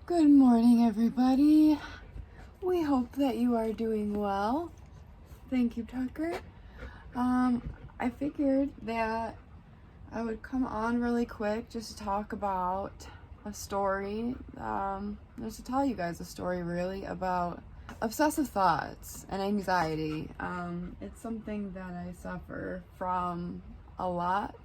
Good morning, everybody. We hope that you are doing well. Thank you, Tucker. I figured that I would come on really quick just to talk about a story, just to tell you guys a story really about obsessive thoughts and anxiety. It's something that I suffer from a lot.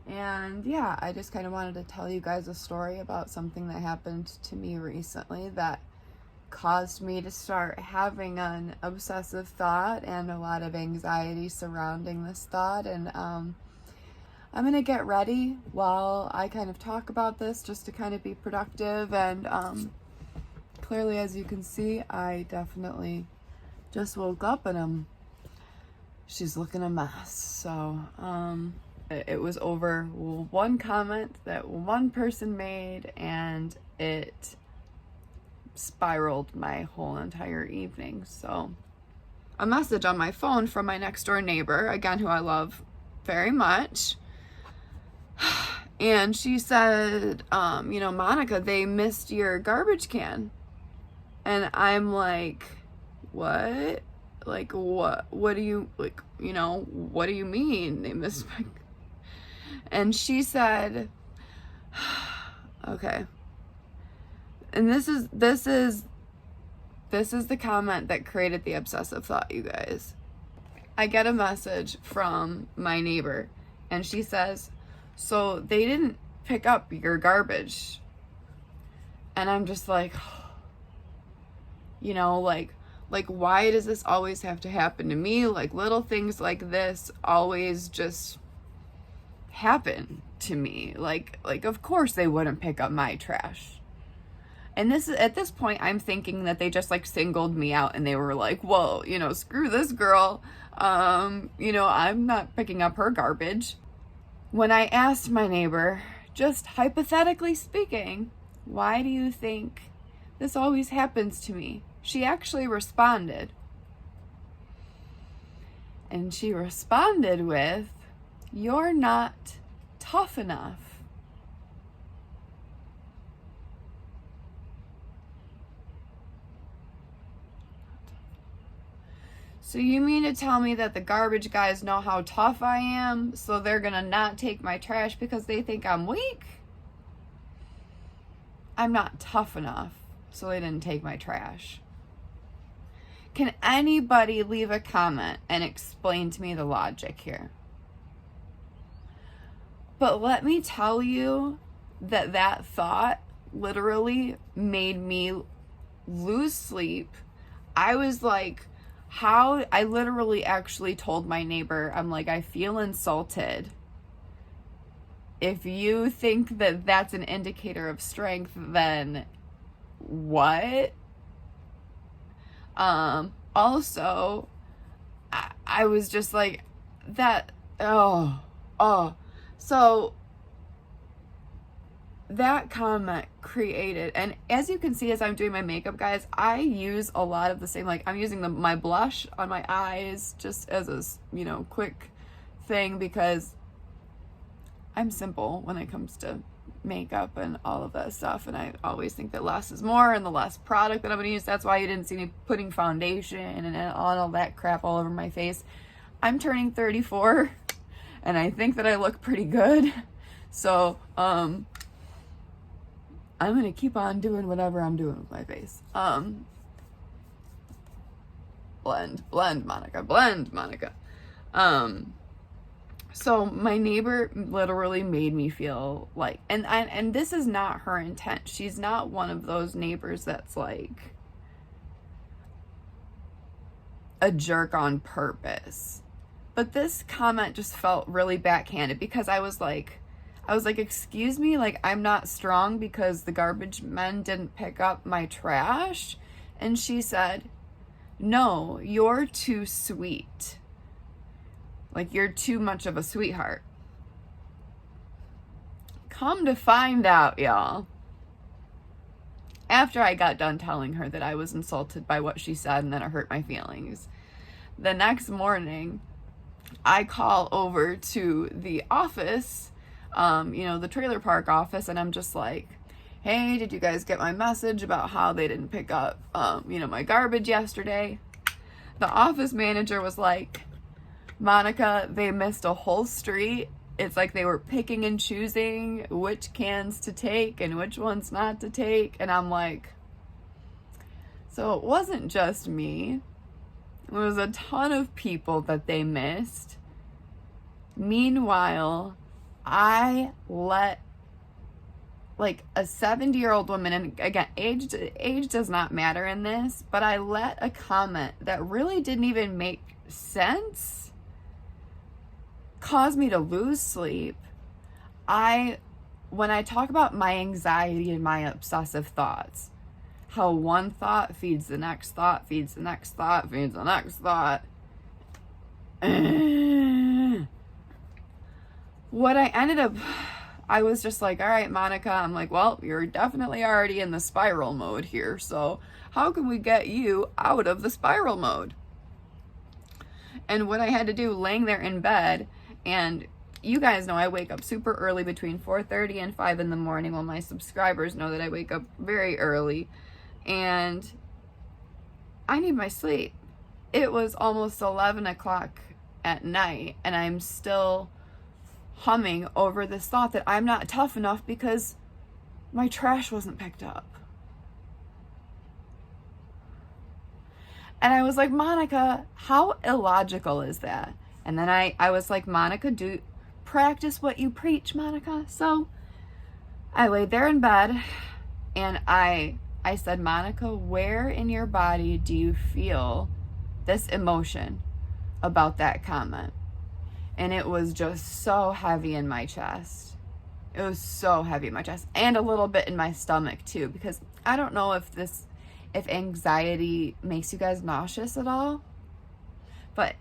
And yeah, I just kind of wanted to tell you guys a story about something that happened to me recently that caused me to start having an obsessive thought and a lot of anxiety surrounding this thought. And I'm going to get ready while I kind of talk about this just to kind of be productive. And clearly, as you can see, I definitely just woke up and she's looking a mess. So, it was over one comment that one person made, and it spiraled my whole entire evening. So, a message on my phone from my next door neighbor, again, who I love very much. And she said, Monica, they missed your garbage can. And I'm like, what? Like, what do you, what do you mean they missed my... And she said, okay. And this is the comment that created the obsessive thought, you guys. I get a message from my neighbor, and she says, so they didn't pick up your garbage. And I'm just like, why does this always have to happen to me? Like, little things like this always just happen to me. Like of course they wouldn't pick up my trash. And this is, at this point, I'm thinking that they just like singled me out and they were like, whoa, screw this girl. I'm not picking up her garbage. When I asked my neighbor, just hypothetically speaking, why do you think this always happens to me? She actually responded. And she responded with, you're not tough enough. So you mean to tell me that the garbage guys know how tough I am, so they're gonna not take my trash because they think I'm weak? I'm not tough enough, so they didn't take my trash. Can anybody leave a comment and explain to me the logic here? But let me tell you that thought literally made me lose sleep. I was like, I literally actually told my neighbor, I'm like, I feel insulted. If you think that that's an indicator of strength, then what? Also, I was just like, So that comment created, and as you can see as I'm doing my makeup, guys, I use a lot of the same, like I'm using my blush on my eyes just as a, quick thing because I'm simple when it comes to makeup and all of that stuff, and I always think that less is more, and the less product that I'm going to use, that's why you didn't see me putting foundation and all that crap all over my face. I'm turning 34. And I think that I look pretty good. So, I'm going to keep on doing whatever I'm doing with my face. Blend, Monica. So my neighbor literally made me feel like, and this is not her intent. She's not one of those neighbors that's like a jerk on purpose. But this comment just felt really backhanded because I was like, excuse me, like I'm not strong because the garbage men didn't pick up my trash. And she said, no, you're too sweet. Like you're too much of a sweetheart. Come to find out, y'all, after I got done telling her that I was insulted by what she said and that it hurt my feelings, the next morning, I call over to the office, the trailer park office, and I'm just like, hey, did you guys get my message about how they didn't pick up, my garbage yesterday? The office manager was like, Monica, they missed a whole street. It's like they were picking and choosing which cans to take and which ones not to take. And I'm like, so it wasn't just me. There was a ton of people that they missed. Meanwhile, I let like a 70-year-old woman, and again, age does not matter in this, but I let a comment that really didn't even make sense cause me to lose sleep. When I talk about my anxiety and my obsessive thoughts, how one thought feeds the next thought, feeds the next thought, feeds the next thought. What I ended up, I was just like, all right, Monica, I'm like, well, you're definitely already in the spiral mode here. So how can we get you out of the spiral mode? And what I had to do, laying there in bed, and you guys know I wake up super early between 4:30 and 5 in the morning. Well, my subscribers know that I wake up very early, and I need my sleep. It was almost 11 o'clock at night, and I'm still humming over this thought that I'm not tough enough because my trash wasn't picked up. And I was like, Monica, how illogical is that? And then I was like, Monica, do practice what you preach, Monica. So I laid there in bed and I said, Monica, where in your body do you feel this emotion about that comment? And it was just so heavy in my chest. It was so heavy in my chest, and a little bit in my stomach too, because I don't know if anxiety makes you guys nauseous at all, but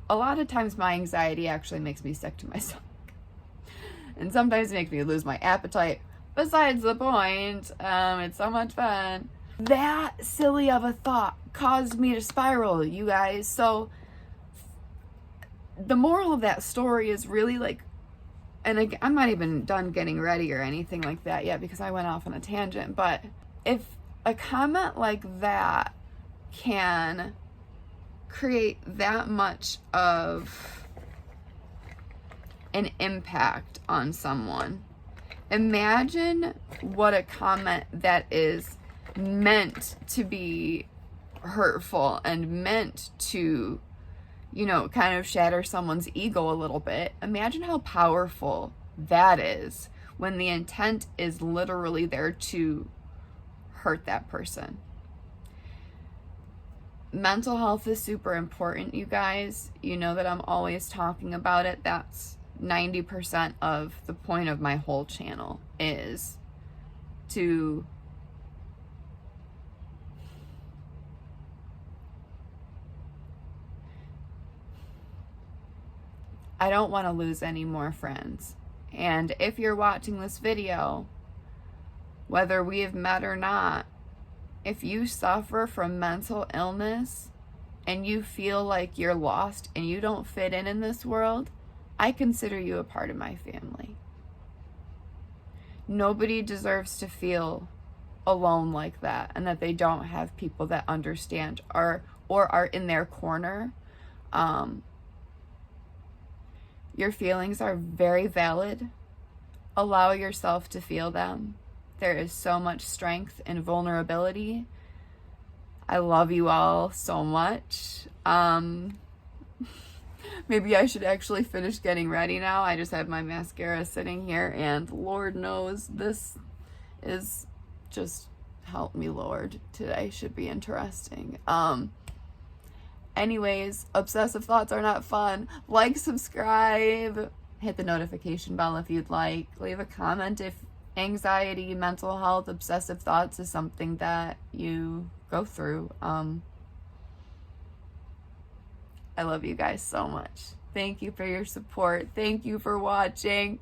a lot of times my anxiety actually makes me sick to my stomach. And sometimes it makes me lose my appetite. Besides the point, it's so much fun. That silly of a thought caused me to spiral, you guys. So the moral of that story is really like, and I'm not even done getting ready or anything like that yet because I went off on a tangent, but if a comment like that can create that much of an impact on someone, imagine what a comment that is meant to be hurtful and meant to, kind of shatter someone's ego a little bit. Imagine how powerful that is when the intent is literally there to hurt that person. Mental health is super important, you guys. You know that I'm always talking about it. That's 90% of the point of my whole channel, is to I don't want to lose any more friends. And if you're watching this video, whether we have met or not, if you suffer from mental illness and you feel like you're lost and you don't fit in this world, I consider you a part of my family. Nobody deserves to feel alone like that, and that they don't have people that understand or are in their corner. Your feelings are very valid. Allow yourself to feel them. There is so much strength in vulnerability. I love you all so much. Maybe I should actually finish getting ready now. I just have my mascara sitting here, and Lord knows this is just, help me Lord. Today should be interesting. Anyways, obsessive thoughts are not fun. Like, subscribe, hit the notification bell if you'd like. Leave a comment if anxiety, mental health, obsessive thoughts is something that you go through. I love you guys so much. Thank you for your support. Thank you for watching.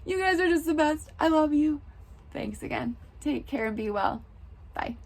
You guys are just the best. I love you. Thanks again. Take care and be well. Bye.